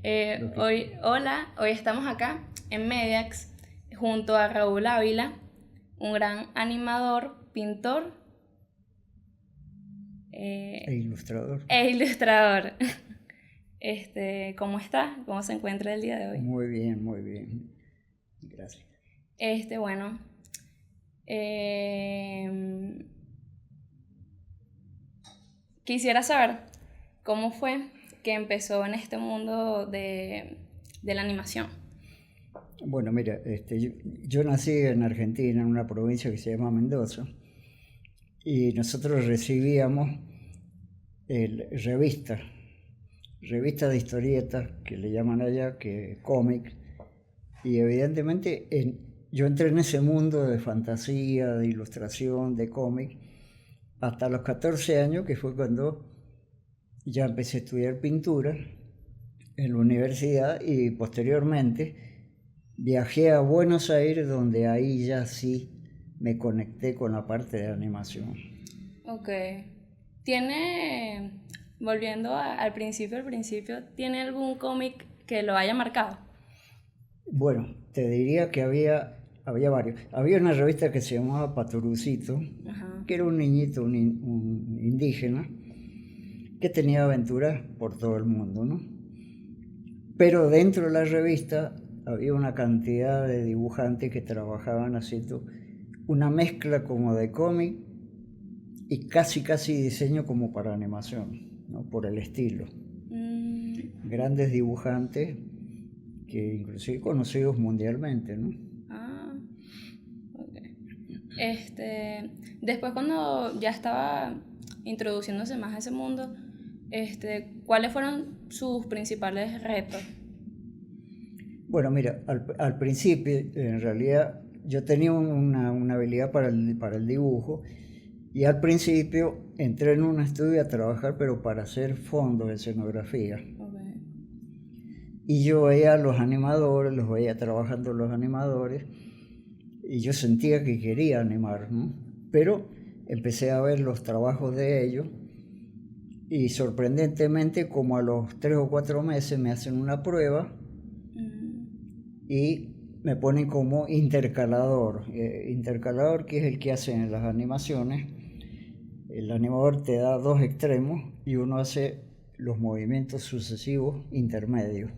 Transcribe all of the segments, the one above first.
Hoy estamos acá en Mediax junto a Raúl Ávila, un gran animador, pintor E ilustrador. e ilustrador. ¿Cómo está? ¿Cómo se encuentra el día de hoy? Muy bien, muy bien. Gracias. Bueno, eh, quisiera saber cómo fue que empezó en este mundo de la animación. Bueno, mira, yo nací en Argentina, en una provincia que se llama Mendoza, y nosotros recibíamos revistas, revistas de historietas, que le llaman allá, que cómic, y evidentemente yo entré en ese mundo de fantasía, de ilustración, de cómic, hasta los 14 años, que fue cuando ya empecé a estudiar pintura en la universidad y posteriormente viajé a Buenos Aires, donde ahí ya sí me conecté con la parte de animación. Ok. ¿Tiene, al principio, ¿tiene algún cómic que lo haya marcado? Bueno, te diría que había varios. Había una revista que se llamaba Paturucito, Ajá. que era un niñito, un indígena, que tenía aventuras por todo el mundo, ¿no? Pero dentro de la revista había una cantidad de dibujantes que trabajaban haciendo una mezcla como de cómic y casi diseño como para animación, ¿no? Por el estilo. Mm, Grandes dibujantes que inclusive conocidos mundialmente, ¿no? ah, ok. Después cuando ya estaba introduciéndose más a ese mundo, ¿cuáles fueron sus principales retos? Bueno, mira, al principio en realidad yo tenía una habilidad para el dibujo y al principio entré en un estudio a trabajar pero para hacer fondos de escenografía. Okay. Y yo veía a los animadores, los veía trabajando los animadores y yo sentía que quería animar, ¿no? Pero empecé a ver los trabajos de ellos y sorprendentemente como a los 3 o 4 meses me hacen una prueba Mm, y me ponen como intercalador. Intercalador, que es el que hace en las animaciones. El animador te da dos extremos y uno hace los movimientos sucesivos intermedios.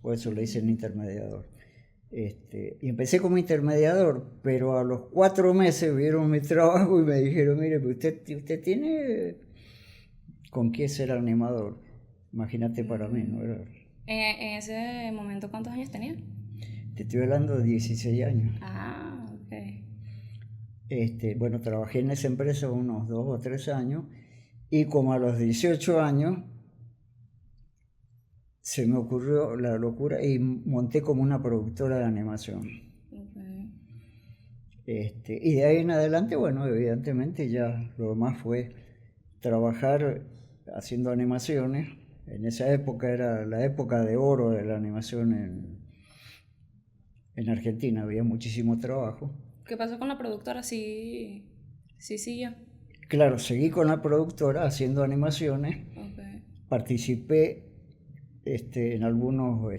Por eso le dicen intermediador. Y empecé como intermediador, pero a los 4 meses vieron mi trabajo y me dijeron, mire, pues usted tiene con qué ser animador. Imagínate para mí, ¿no? mm. En ese momento, ¿cuántos años tenía? Te estoy hablando de 16 años. Ah, ok. Bueno, trabajé en esa empresa unos 2 o 3 años y como a los 18 años se me ocurrió la locura y monté como una productora de animación. Okay. Y de ahí en adelante, bueno, evidentemente ya lo demás fue trabajar haciendo animaciones. En esa época era la época de oro de la animación en Argentina, había muchísimo trabajo. ¿Qué pasó con la productora? Sí siguió. Claro, seguí con la productora haciendo animaciones, Okay. participé en algunos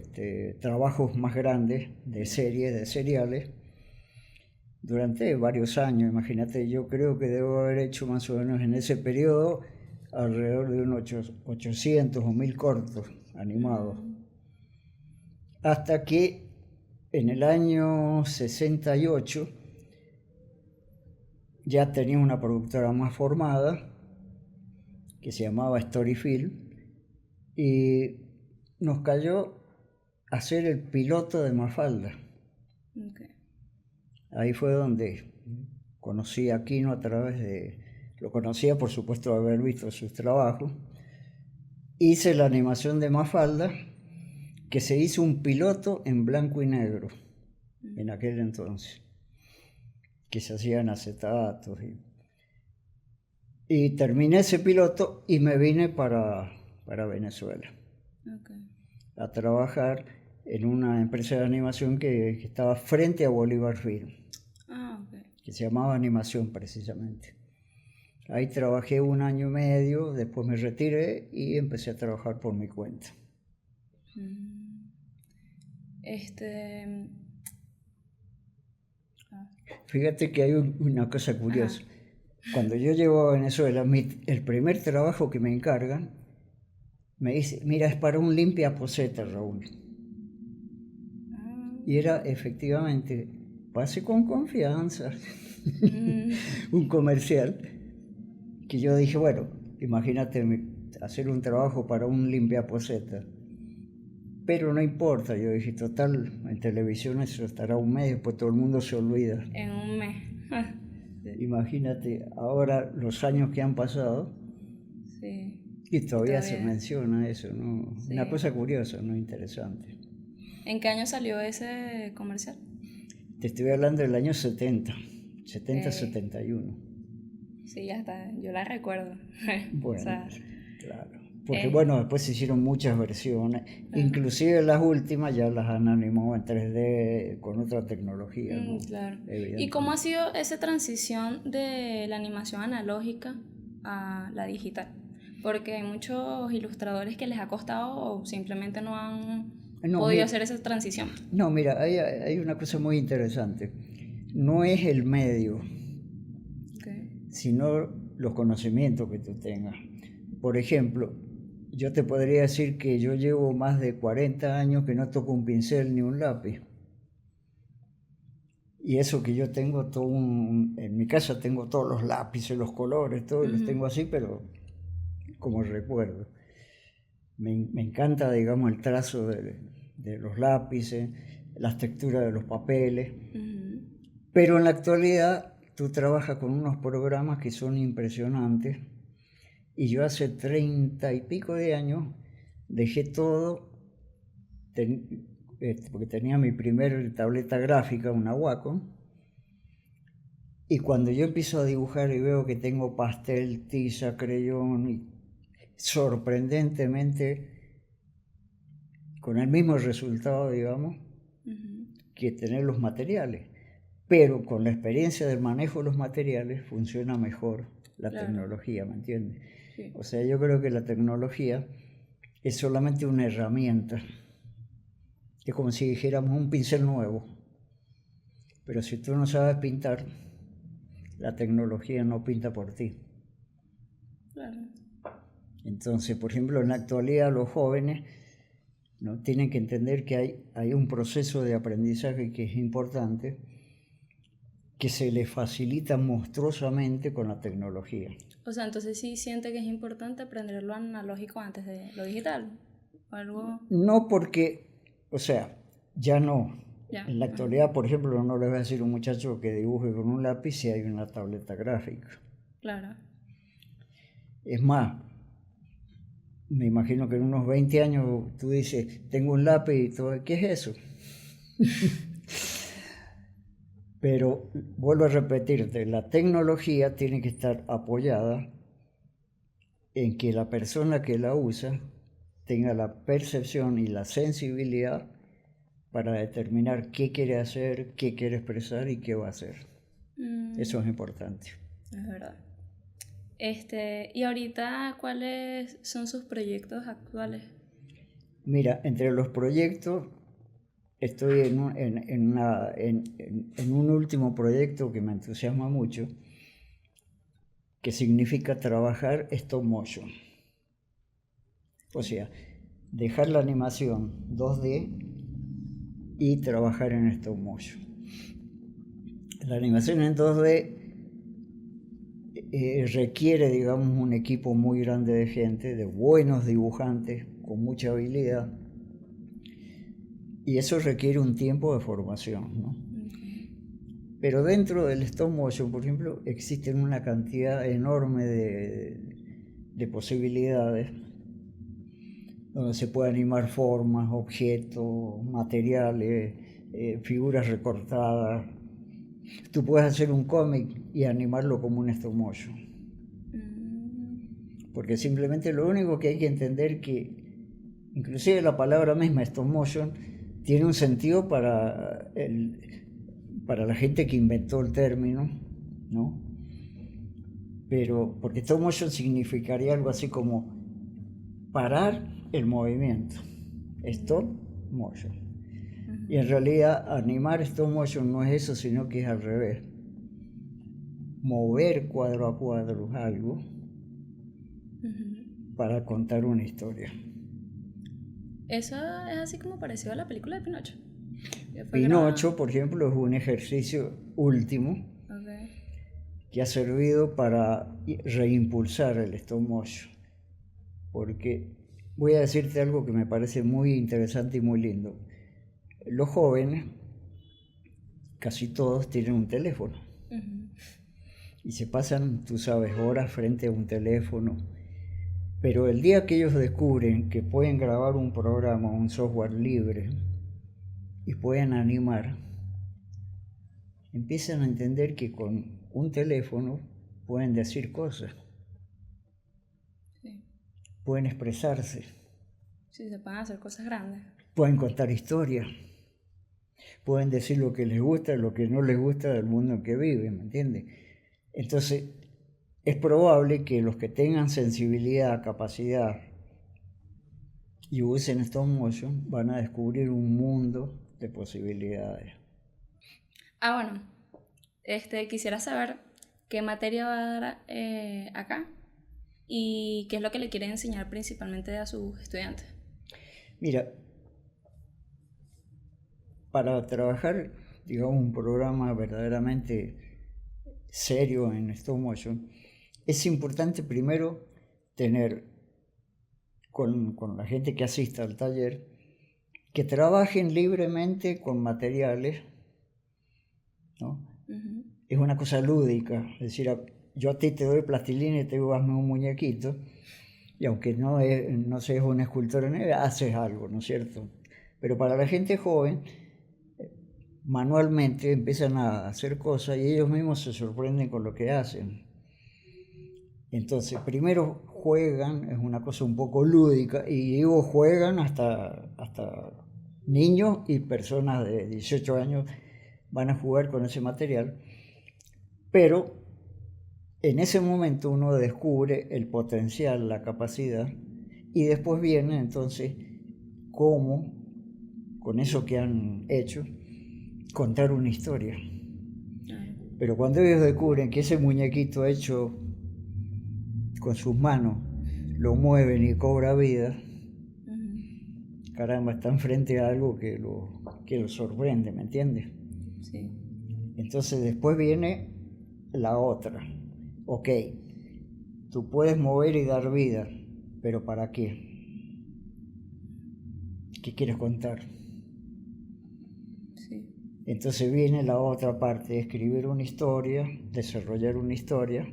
trabajos más grandes de series, de seriales, durante varios años. Imagínate, yo creo que debo haber hecho más o menos en ese periodo alrededor de unos 800 o 1000 cortos animados. Mm, Hasta que en el año 68 ya tenía una productora más formada que se llamaba Storyfield y nos cayó hacer el piloto de Mafalda. okay. Ahí fue donde conocí a Quino a través de... Lo conocía, por supuesto, de haber visto sus trabajos. Hice la animación de Mafalda, que se hizo un piloto en blanco y negro en aquel entonces, que se hacían acetatos. Y terminé ese piloto y me vine para Venezuela Okay. a trabajar en una empresa de animación que estaba frente a Bolívar Film, Ah, okay. que se llamaba Animación precisamente. Ahí trabajé 1 año y medio, después me retiré y empecé a trabajar por mi cuenta. Mm. Este... ah, Fíjate que hay una cosa curiosa. Ajá. Cuando yo llego a Venezuela, el primer trabajo que me encargan, me dice, mira, es para un limpia poseta, Raúl. Ah, Y era efectivamente, pase con confianza, mm, un comercial, que yo dije, bueno, imagínate hacer un trabajo para un limpia poseta. Pero no importa, yo dije, total, en televisión eso estará un mes, después todo el mundo se olvida. en un mes. Sí. Imagínate ahora los años que han pasado Sí. y Y todavía se todavía. menciona eso, ¿no? Una Sí. cosa curiosa, ¿no? Interesante. ¿En qué año salió ese comercial? Te estoy hablando del año 70, Eh, 70-71. sí, ya está. Yo la recuerdo. O Bueno, sea, claro. Porque eh, bueno, después se hicieron muchas versiones, claro. inclusive las últimas ya las han animado en 3D con otra tecnología, ¿no? Claro. ¿Y cómo ha Evidentemente. sido esa transición de la animación analógica a la digital? Porque hay muchos ilustradores que les ha costado o simplemente no han No, podido mira, hacer esa transición. no, mira, hay una cosa muy interesante. No es el medio, Okay. sino los conocimientos que tú tengas. Por ejemplo, yo te podría decir que yo llevo más de 40 años que no toco un pincel ni un lápiz. Y eso que yo tengo en mi casa tengo todos los lápices, los colores, todos los Ujú, tengo así, pero como recuerdo. Me encanta, digamos, el trazo de los lápices, las texturas de los papeles, ujú. pero en la actualidad tú trabajas con unos programas que son impresionantes y yo hace 30 y pico de años dejé todo, porque tenía mi primer tableta gráfica, una Wacom, y cuando yo empiezo a dibujar y veo que tengo pastel, tiza, creyón, y sorprendentemente con el mismo resultado, digamos, Ujú, que tener los materiales. Pero con la experiencia del manejo de los materiales funciona mejor la claro, tecnología, ¿me entiendes? sí, O sea, yo creo que la tecnología es solamente una herramienta. Es como si dijéramos un pincel nuevo. Pero si tú no sabes pintar, la tecnología no pinta por ti. claro. Entonces, por ejemplo, en la actualidad los jóvenes, ¿no?, tienen que entender que hay un proceso de aprendizaje que es importante, que se les facilita monstruosamente con la tecnología. O sea, entonces sí siente que es importante aprender lo analógico antes de lo digital. O algo. No porque, o sea, ya no. Ya. En la Ajá, actualidad, por ejemplo, no le voy a decir a un muchacho que dibuje con un lápiz si hay una tableta gráfica. claro. Es más, me imagino que en unos 20 años tú dices, tengo un lápiz y todo, ¿qué es eso? Pero vuelvo a repetirte, la tecnología tiene que estar apoyada en que la persona que la usa tenga la percepción y la sensibilidad para determinar qué quiere hacer, qué quiere expresar y qué va a hacer. Eso Mm, es importante. es verdad. ¿Y ahorita cuáles son sus proyectos actuales? Mira, entre los proyectos estoy en un último proyecto que me entusiasma mucho, que significa trabajar stop motion. O sea, dejar la animación 2D y trabajar en stop motion. La animación en 2D requiere, digamos, un equipo muy grande de gente, de buenos dibujantes con mucha habilidad, y eso requiere un tiempo de formación, ¿no? Okay. Pero dentro del stop motion, por ejemplo, existen una cantidad enorme de posibilidades donde se puede animar formas, objetos, materiales, figuras recortadas. Tú puedes hacer un cómic y animarlo como un stop motion. Mm, Porque simplemente lo único que hay que entender que inclusive la palabra misma stop motion tiene un sentido para la gente que inventó el término, ¿no? Pero porque stop motion significaría algo así como parar el movimiento. stop motion. Y en realidad animar stop motion no es eso, sino que es al revés. Mover cuadro a cuadro algo para contar una historia. Eso es así como parecido a la película de Pinocho. Pinocho, por ejemplo, es un ejercicio último que ha servido para reimpulsar el stop motion. Porque voy a decirte algo que me parece muy interesante y muy lindo. Los jóvenes, casi todos, tienen un teléfono. Y se pasan, tú sabes, horas frente a un teléfono. Pero el día que ellos descubren que pueden grabar un programa, un software libre, y pueden animar, empiezan a entender que con un teléfono pueden decir cosas. Sí. Pueden expresarse. Sí, se pueden hacer cosas grandes. Pueden contar historias. Pueden decir lo que les gusta, lo que no les gusta del mundo en que viven, ¿me entiendes? Entonces, es probable que los que tengan sensibilidad, capacidad y usen stop motion van a descubrir un mundo de posibilidades. Bueno, quisiera saber qué materia va a dar acá y qué es lo que le quieren enseñar principalmente a sus estudiantes. Mira, para trabajar, digamos, un programa verdaderamente serio en stop motion, es importante primero tener con la gente que asista al taller que trabajen libremente con materiales, ¿no? Es una cosa lúdica, es decir, yo a ti te doy plastilina y te digo hazme un muñequito, y aunque no seas un escultor en él, haces algo, ¿no es cierto? Pero para la gente joven, manualmente empiezan a hacer cosas y ellos mismos se sorprenden con lo que hacen. Entonces, primero juegan, es una cosa un poco lúdica, y digo juegan hasta niños y personas de 18 años van a jugar con ese material, pero en ese momento uno descubre el potencial, la capacidad, y después viene entonces cómo, con eso que han hecho, contar una historia. Pero cuando ellos descubren que ese muñequito hecho con sus manos lo mueven y cobra vida, caramba, están frente a algo que lo sorprende, ¿me entiendes? Sí. Entonces después viene la otra. Ok, tú puedes mover y dar vida, pero ¿para qué? ¿Qué quieres contar? Sí. Entonces viene la otra parte, escribir una historia, desarrollar una historia,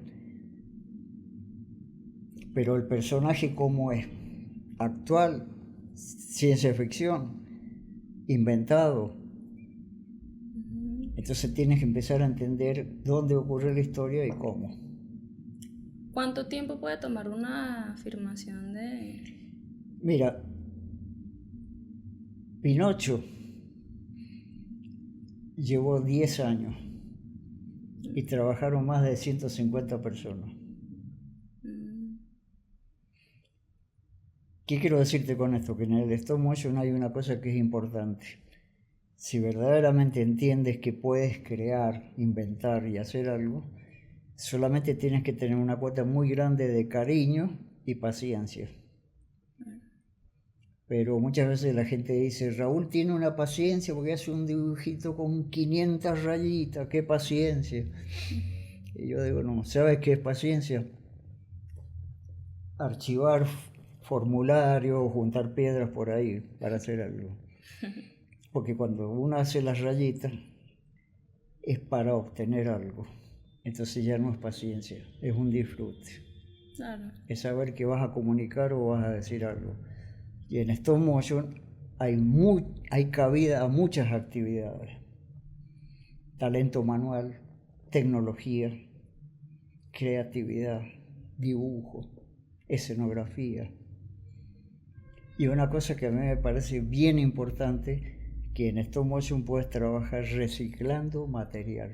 pero el personaje ¿cómo es? Actual, ciencia ficción, inventado. Entonces tienes que empezar a entender dónde ocurre la historia y cómo. ¿Cuánto tiempo puede tomar una filmación de...? Mira, Pinocho llevó 10 años y trabajaron más de 150 personas. ¿Qué quiero decirte con esto? Que en el stop motion hay una cosa que es importante. Si verdaderamente entiendes que puedes crear, inventar y hacer algo, solamente tienes que tener una cuota muy grande de cariño y paciencia. Pero muchas veces la gente dice, Raúl tiene una paciencia porque hace un dibujito con 500 rayitas, qué paciencia. Y yo digo, no, ¿sabes qué es paciencia? Archivar formularios, juntar piedras por ahí para hacer algo. Porque cuando uno hace las rayitas es para obtener algo. Entonces ya no es paciencia, es un disfrute. Claro. Es saber que vas a comunicar o vas a decir algo. Y en stop motion hay cabida a muchas actividades. Talento manual, tecnología, creatividad, dibujo, escenografía. Y una cosa que a mí me parece bien importante, que en stop motion puedes trabajar reciclando material.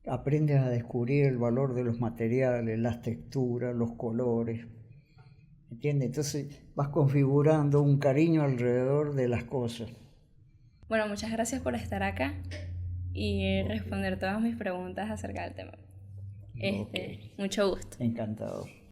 Aprendes a descubrir el valor de los materiales, las texturas, los colores. ¿entiendes? Entonces vas configurando un cariño alrededor de las cosas. Bueno, muchas gracias por estar acá y Ok, responder todas mis preguntas acerca del tema. ok, Mucho gusto. encantado.